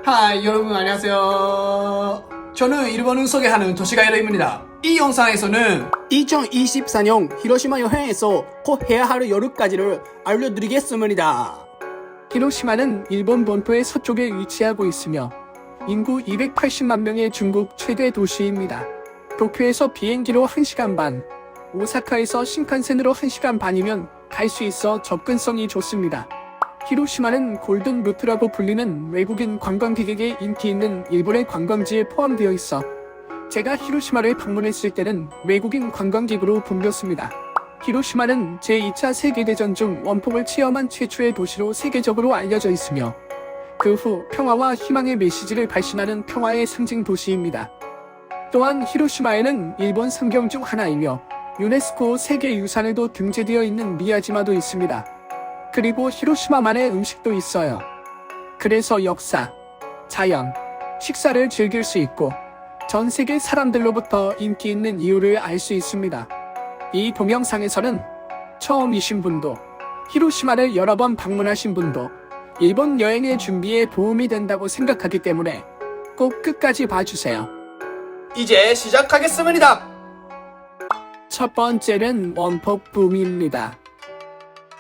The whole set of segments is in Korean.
하이 여러분 안녕하세요. 저는 일본을 소개하는 도시가이러입니다. 이 영상에서는 2024년 히로시마 여행에서 꼭 해야 할 여름까지를 알려드리겠습니다. 히로시마는 일본 본토의 서쪽에 위치하고 있으며 인구 280만 명의 중국 최대 도시입니다. 도쿄에서 비행기로 1시간 반, 오사카에서 신칸센으로 1시간 반이면 갈 수 있어 접근성이 좋습니다. 히로시마는 골든 루트라고 불리는 외국인 관광객에게 인기 있는 일본의 관광지에 포함되어 있어 제가 히로시마를 방문했을 때는 외국인 관광객으로 붐볐습니다. 히로시마는 제2차 세계대전 중 원폭을 체험한 최초의 도시로 세계적으로 알려져 있으며 그 후 평화와 희망의 메시지를 발신하는 평화의 상징 도시입니다. 또한 히로시마에는 일본 삼경 중 하나이며 유네스코 세계유산에도 등재되어 있는 미야지마도 있습니다. 그리고 히로시마만의 음식도 있어요. 그래서 역사, 자연, 식사를 즐길 수 있고 전 세계 사람들로부터 인기 있는 이유를 알 수 있습니다. 이 동영상에서는 처음이신 분도 히로시마를 여러 번 방문하신 분도 일본 여행의 준비에 도움이 된다고 생각하기 때문에 꼭 끝까지 봐주세요. 이제 시작하겠습니다. 첫 번째는 원폭붐입니다.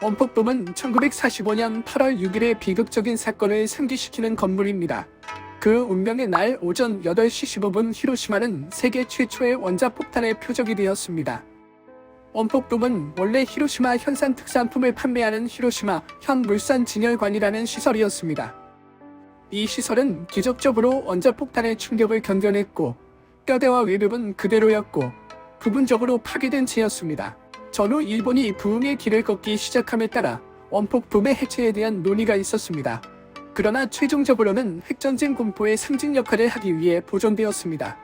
원폭붐은 1945년 8월 6일의 비극적인 사건을 상기시키는 건물입니다. 그 운명의 날 오전 8시 15분 히로시마는 세계 최초의 원자폭탄의 표적이 되었습니다. 원폭붐은 원래 히로시마 현산 특산품을 판매하는 히로시마 현물산진열관이라는 시설이었습니다. 이 시설은 기적적으로 원자폭탄의 충격을 견뎌냈고 뼈대와 외벽은 그대로였고 부분적으로 파괴된 채였습니다. 전후 일본이 부흥의 길을 걷기 시작함에 따라 원폭붐의 해체에 대한 논의가 있었습니다. 그러나 최종적으로는 핵전쟁 공포의 상징 역할을 하기 위해 보존되었습니다.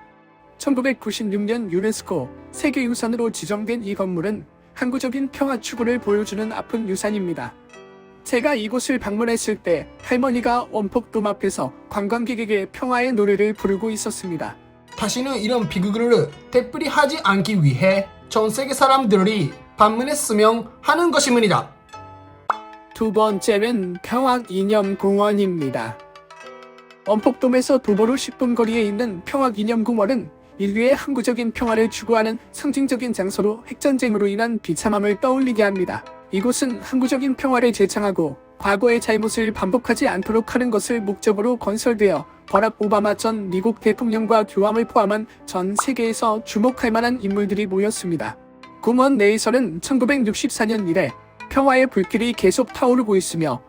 1996년 유네스코 세계유산으로 지정된 이 건물은 항구적인 평화 추구를 보여주는 아픈 유산입니다. 제가 이곳을 방문했을 때 할머니가 원폭붐 앞에서 관광객에게 평화의 노래를 부르고 있었습니다. 다시는 이런 비극을 되풀이하지 않기 위해 전 세계 사람들이 방문했으면 하는 것입니다. 두 번째는 평화기념공원입니다. 원폭돔에서 도보로 10분 거리에 있는 평화기념공원은 인류의 항구적인 평화를 추구하는 상징적인 장소로 핵전쟁으로 인한 비참함을 떠올리게 합니다. 이곳은 항구적인 평화를 제창하고 과거의 잘못을 반복하지 않도록 하는 것을 목적으로 건설되어 버락 오바마 전 미국 대통령과 교황을 포함한 전 세계에서 주목할 만한 인물들이 모였습니다. 공원 내에서는 1964년 이래 평화의 불길이 계속 타오르고 있으며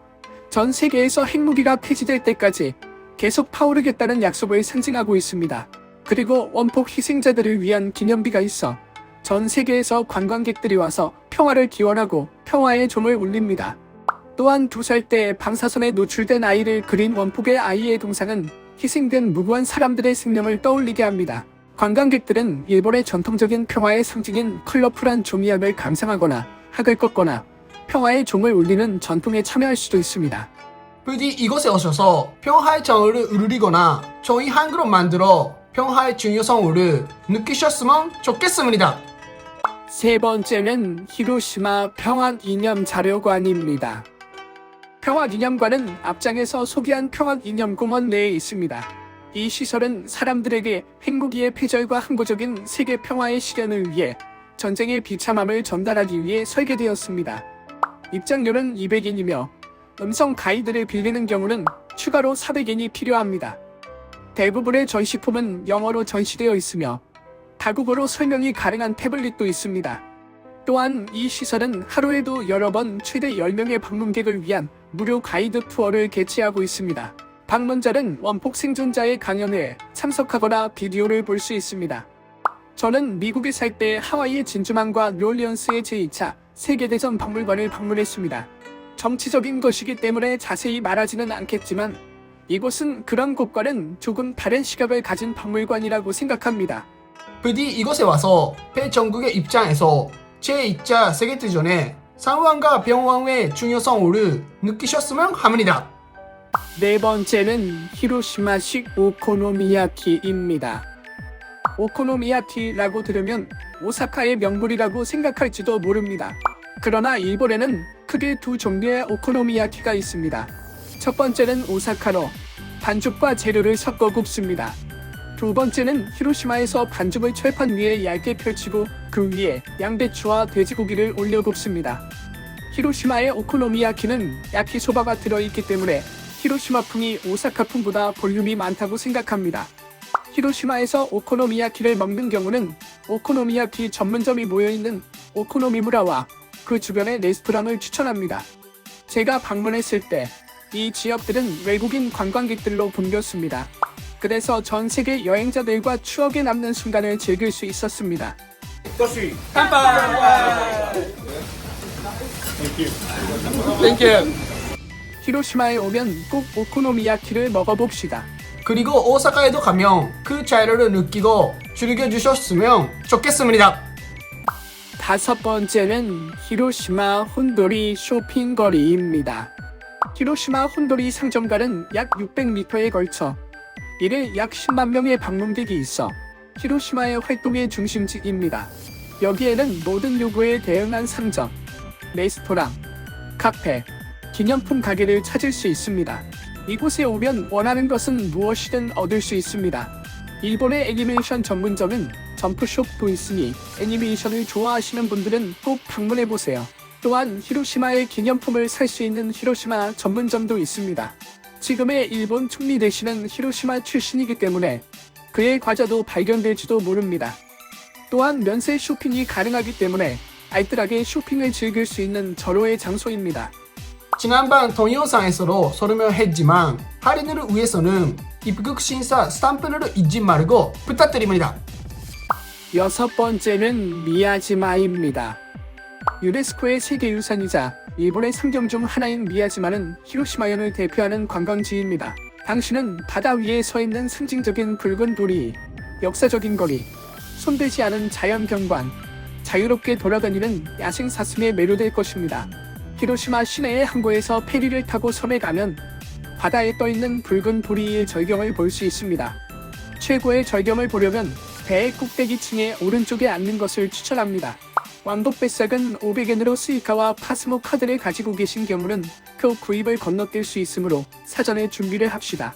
전 세계에서 핵무기가 폐지될 때까지 계속 타오르겠다는 약속을 상징하고 있습니다. 그리고 원폭 희생자들을 위한 기념비가 있어 전 세계에서 관광객들이 와서 평화를 기원하고 평화의 종을 울립니다. 또한 2살 때 방사선에 노출된 아이를 그린 원폭의 아이의 동상은 희생된 무고한 사람들의 생명을 떠올리게 합니다. 관광객들은 일본의 전통적인 평화의 상징인 컬러풀한 조미약을 감상하거나 학을 꺾거나 평화의 종을 울리는 전통에 참여할 수도 있습니다. 부디 이곳에 오셔서 평화의 정을 울리거나 저희 한글로 만들어 평화의 중요성을 느끼셨으면 좋겠습니다. 세 번째는 히로시마 평화기념자료관입니다. 평화기념관은 앞장에서 소개한 평화기념공원 내에 있습니다. 이 시설은 사람들에게 핵무기의 폐절과 항구적인 세계 평화의 실현을 위해 전쟁의 비참함을 전달하기 위해 설계되었습니다. 입장료는 200엔이며 음성 가이드를 빌리는 경우는 추가로 400엔이 필요합니다. 대부분의 전시품은 영어로 전시되어 있으며 다국어로 설명이 가능한 태블릿도 있습니다. 또한 이 시설은 하루에도 여러 번 최대 10명의 방문객을 위한 무료 가이드 투어를 개최하고 있습니다. 방문자는 원폭 생존자의 강연회에 참석하거나 비디오를 볼 수 있습니다. 저는 미국에 살 때 하와이의 진주만과 뉴올리언스의 제2차 세계대전 박물관을 방문했습니다. 정치적인 것이기 때문에 자세히 말하지는 않겠지만 이곳은 그런 곳과는 조금 다른 시각을 가진 박물관이라고 생각합니다. 부디 이곳에 와서 대전국의 입장에서 제2차 세계대전의 상황과 병원의 중요성을 느끼셨으면 합니다. 네 번째는 히로시마식 오코노미야키입니다. 오코노미야키라고 들으면 오사카의 명물이라고 생각할지도 모릅니다. 그러나 일본에는 크게 두 종류의 오코노미야키가 있습니다. 첫 번째는 오사카로, 반죽과 재료를 섞어 굽습니다. 두 번째는 히로시마에서 반죽을 철판 위에 얇게 펼치고 그 위에 양배추와 돼지고기를 올려 굽습니다. 히로시마의 오코노미야키는 야키소바가 들어있기 때문에 히로시마풍이 오사카풍보다 볼륨이 많다고 생각합니다. 히로시마에서 오코노미야키를 먹는 경우는 오코노미야키 전문점이 모여있는 오코노미무라와 그 주변의 레스토랑을 추천합니다. 제가 방문했을 때 이 지역들은 외국인 관광객들로 붐볐습니다. 그래서 전 세계 여행자들과 추억에 남는 순간을 즐길 수 있었습니다. 땡큐. 히로시마에 오면 꼭 오코노미야키를 먹어봅시다. 그리고 오사카에도 가면 그 자유를 느끼고 즐겨주셨으면 좋겠습니다. 다섯 번째는 히로시마 혼도리 쇼핑거리입니다. 히로시마 혼도리 상점가는 약 600m에 걸쳐 이를 약 10만 명의 방문객이 있어 히로시마의 활동의 중심지입니다. 여기에는 모든 요구에 대응한 상점, 레스토랑, 카페, 기념품 가게를 찾을 수 있습니다. 이곳에 오면 원하는 것은 무엇이든 얻을 수 있습니다. 일본의 애니메이션 전문점은 점프숍도 있으니 애니메이션을 좋아하시는 분들은 꼭 방문해보세요. 또한 히로시마의 기념품을 살 수 있는 히로시마 전문점도 있습니다. 지금의 일본 총리 대신은 히로시마 출신이기 때문에 그의 과자도 발견될지도 모릅니다. 또한 면세 쇼핑이 가능하기 때문에 알뜰하게 쇼핑을 즐길 수 있는 절호의 장소입니다. 지난번 동영상에서도 설명했지만 할인을 위해서는 입국 심사 스탬프를 잊지 말고 부탁드립니다. 여섯 번째는 미야지마입니다. 유네스코의 세계유산이자 일본의 상점 중 하나인 미야지마는 히로시마현을 대표하는 관광지입니다. 당신은 바다 위에 서 있는 상징적인 붉은 돌이, 역사적인 거리, 손대지 않은 자연 경관, 자유롭게 돌아다니는 야생 사슴에 매료될 것입니다. 히로시마 시내의 항구에서 페리를 타고 섬에 가면 바다에 떠있는 붉은 도리의 절경을 볼 수 있습니다. 최고의 절경을 보려면 배의 꼭대기층에 오른쪽에 앉는 것을 추천합니다. 왕복 배삭은 500엔으로 스이카와 파스모 카드를 가지고 계신 경우는 그 구입을 건너뛸 수 있으므로 사전에 준비를 합시다.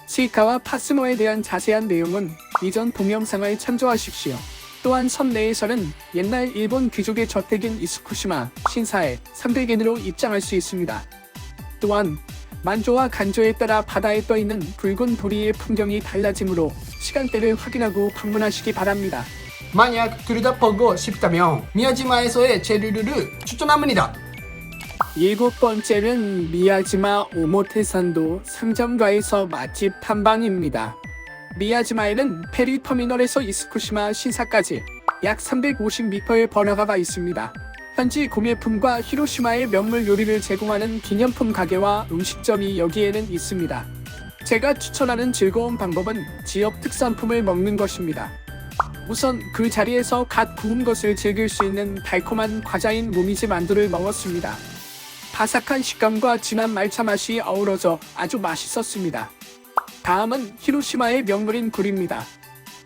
스이카와 파스모에 대한 자세한 내용은 이전 동영상을 참조하십시오. 또한 섬 내에서는 옛날 일본 귀족의 저택인 이스쿠시마 신사에 300엔으로 입장할 수 있습니다. 또한 만조와 간조에 따라 바다에 떠있는 붉은 도리의 풍경이 달라지므로 시간대를 확인하고 방문하시기 바랍니다. 만약 둘 다 보고 싶다면 미야지마에서의 재료를 추천합니다. 일곱 번째는 미야지마 오모테산도 상점가에서 맛집 탐방입니다. 미야지마에는 페리 터미널에서 이스쿠시마 신사까지 약 350m의 번화가가 있습니다. 현지 구매품과 히로시마의 명물 요리를 제공하는 기념품 가게와 음식점이 여기에는 있습니다. 제가 추천하는 즐거운 방법은 지역 특산품을 먹는 것입니다. 우선 그 자리에서 갓 구운 것을 즐길 수 있는 달콤한 과자인 모미지 만두를 먹었습니다. 바삭한 식감과 진한 말차 맛이 어우러져 아주 맛있었습니다. 다음은 히로시마의 명물인 굴입니다.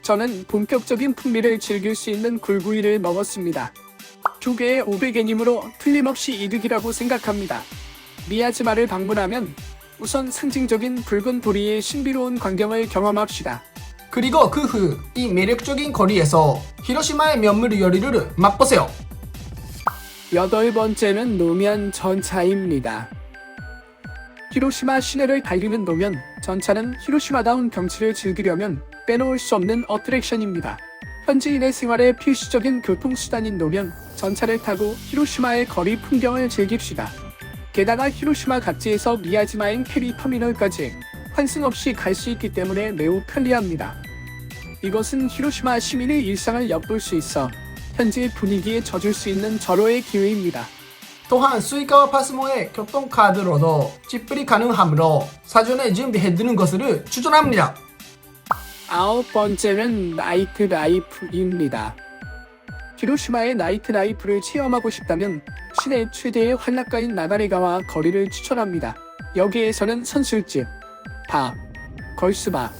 저는 본격적인 풍미를 즐길 수 있는 굴구이를 먹었습니다. 두 개에 500엔이므로 틀림없이 이득이라고 생각합니다. 미야지마를 방문하면 우선 상징적인 붉은 도리의 신비로운 광경을 경험합시다. 그리고 그 후 이 매력적인 거리에서 히로시마의 명물 요리를 맛보세요. 여덟 번째는 노면 전차입니다. 히로시마 시내를 달리는 노면 전차는 히로시마다운 경치를 즐기려면 빼놓을 수 없는 어트랙션입니다. 현지인의 생활에 필수적인 교통수단인 노면 전차를 타고 히로시마의 거리 풍경을 즐깁시다. 게다가 히로시마 각지에서 미야지마행 페리 터미널까지 환승 없이 갈 수 있기 때문에 매우 편리합니다. 이것은 히로시마 시민의 일상을 엿볼 수 있어 현지의 분위기에 젖을 수 있는 절호의 기회입니다. 또한 스이카와 파스모의 교통카드로도 지불이 가능하므로 사전에 준비해두는 것을 추천합니다. 아홉 번째는 나이트 라이프입니다. 히로시마의 나이트 라이프를 체험하고 싶다면 시내 최대의 환락가인 나가레가와 거리를 추천합니다. 여기에서는 선술집, 밥, 걸스바,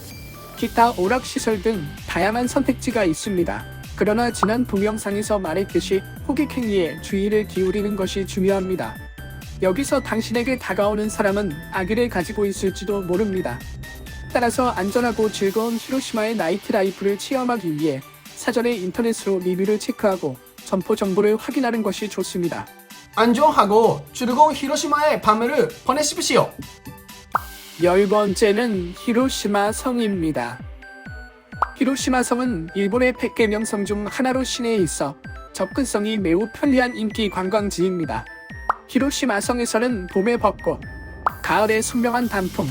기타 오락시설 등 다양한 선택지가 있습니다. 그러나 지난 동영상에서 말했듯이 호객행위에 주의를 기울이는 것이 중요합니다. 여기서 당신에게 다가오는 사람은 악의를 가지고 있을지도 모릅니다. 따라서 안전하고 즐거운 히로시마의 나이트 라이프를 체험하기 위해 사전에 인터넷으로 리뷰를 체크하고 점포 정보를 확인하는 것이 좋습니다. 안전하고 즐거운 히로시마의 밤을 보내십시오. 10번째는 히로시마 성입니다. 히로시마 성은 일본의 100개 명성 중 하나로 시내에 있어 접근성이 매우 편리한 인기 관광지입니다. 히로시마 성에서는 봄의 벚꽃, 가을의 선명한 단풍,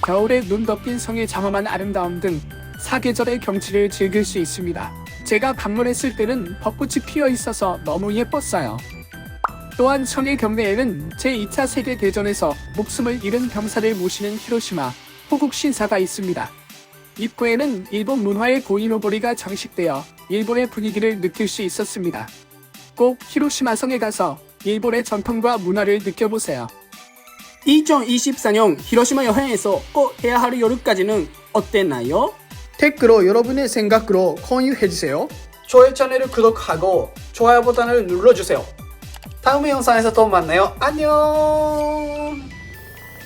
겨울에 눈 덮인 성의 장엄한 아름다움 등 사계절의 경치를 즐길 수 있습니다. 제가 방문했을 때는 벚꽃이 피어 있어서 너무 예뻤어요. 또한 성의 경내에는 제2차 세계대전에서 목숨을 잃은 병사를 모시는 히로시마 호국 신사가 있습니다. 입구에는 일본 문화의 고이노보리가 장식되어 일본의 분위기를 느낄 수 있었습니다. 꼭 히로시마 성에 가서 일본의 전통과 문화를 느껴보세요. 2024년 히로시마 여행에서 꼭 해야 할 여름까지는 어땠나요? 댓글로 여러분의 생각으로 공유해주세요. 저의 채널을 구독하고 좋아요 버튼을 눌러주세요. 다음 영상에서 또 만나요. 안녕.